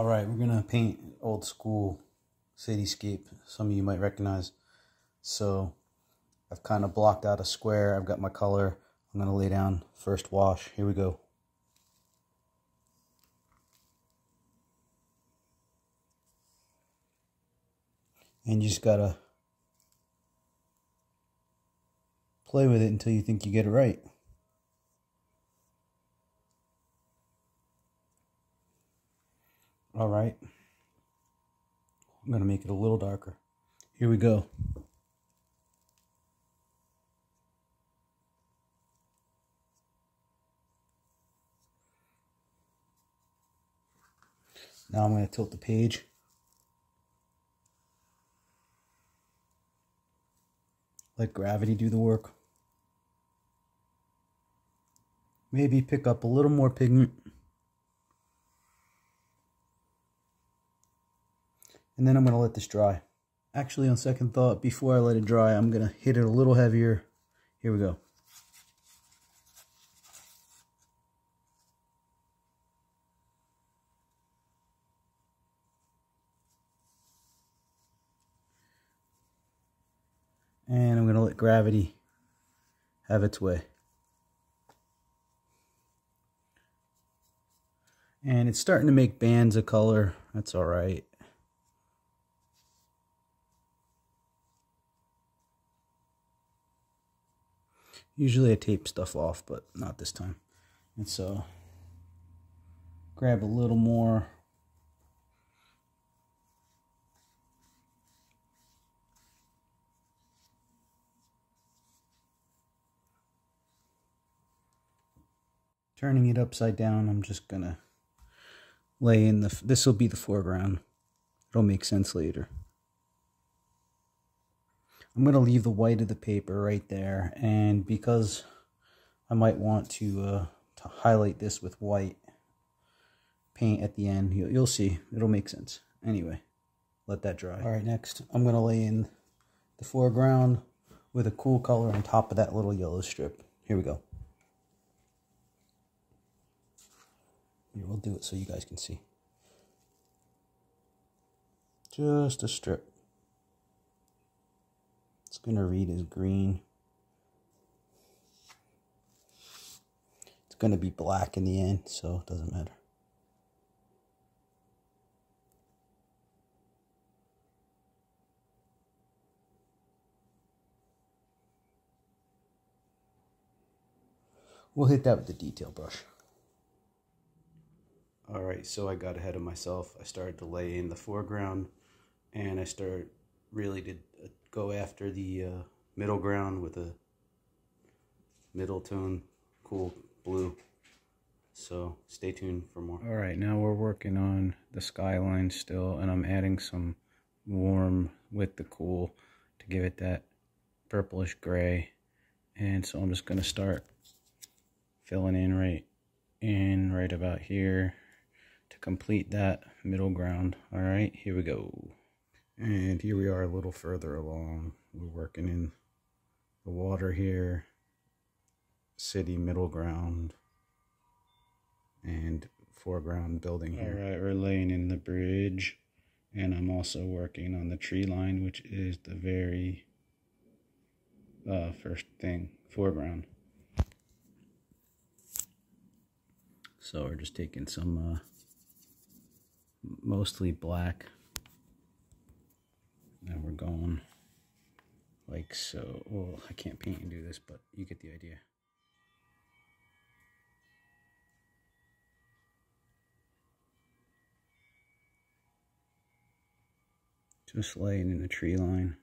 All right, we're gonna paint old school cityscape. Some of you might recognize. So I've kind of blocked out a square. I've got my color. I'm gonna lay down first wash. Here we go. And you just gotta play with it until you think you get it right. All right, I'm gonna make it a little darker. Here we go. Now I'm gonna tilt the page. Let gravity do the work. Maybe pick up a little more pigment. And then I'm going to let this dry. Actually, on second thought, before I let it dry, I'm going to hit it a little heavier. Here we go. And I'm going to let gravity have its way. And it's starting to make bands of color. That's all right. Usually I tape stuff off, but not this time. And so, grab a little more. Turning it upside down, I'm just gonna lay in this will be the foreground. It'll make sense later. I'm going to leave the white of the paper right there, and because I might want to highlight this with white paint at the end, you'll see, it'll make sense. Anyway, let that dry. All right, next I'm going to lay in the foreground with a cool color on top of that little yellow strip. Here we go. Here, we'll do it so you guys can see. Just a strip. It's going to read as green. It's going to be black in the end, so it doesn't matter. We'll hit that with the detail brush. All right, so I got ahead of myself. I started to lay in the foreground, and I really did go after the middle ground with a middle tone, cool blue. So stay tuned for more. All right, now we're working on the skyline still, and I'm adding some warm with the cool to give it that purplish gray. And so I'm just gonna start filling in right about here to complete that middle ground. All right, here we go. And here we are a little further along. We're working in the water here, city middle ground, and foreground building here. All right, we're laying in the bridge, and I'm also working on the tree line, which is the very first thing, foreground. So we're just taking some mostly black. And we're going like so. Well, I can't paint and do this, but you get the idea. Just laying in the tree line.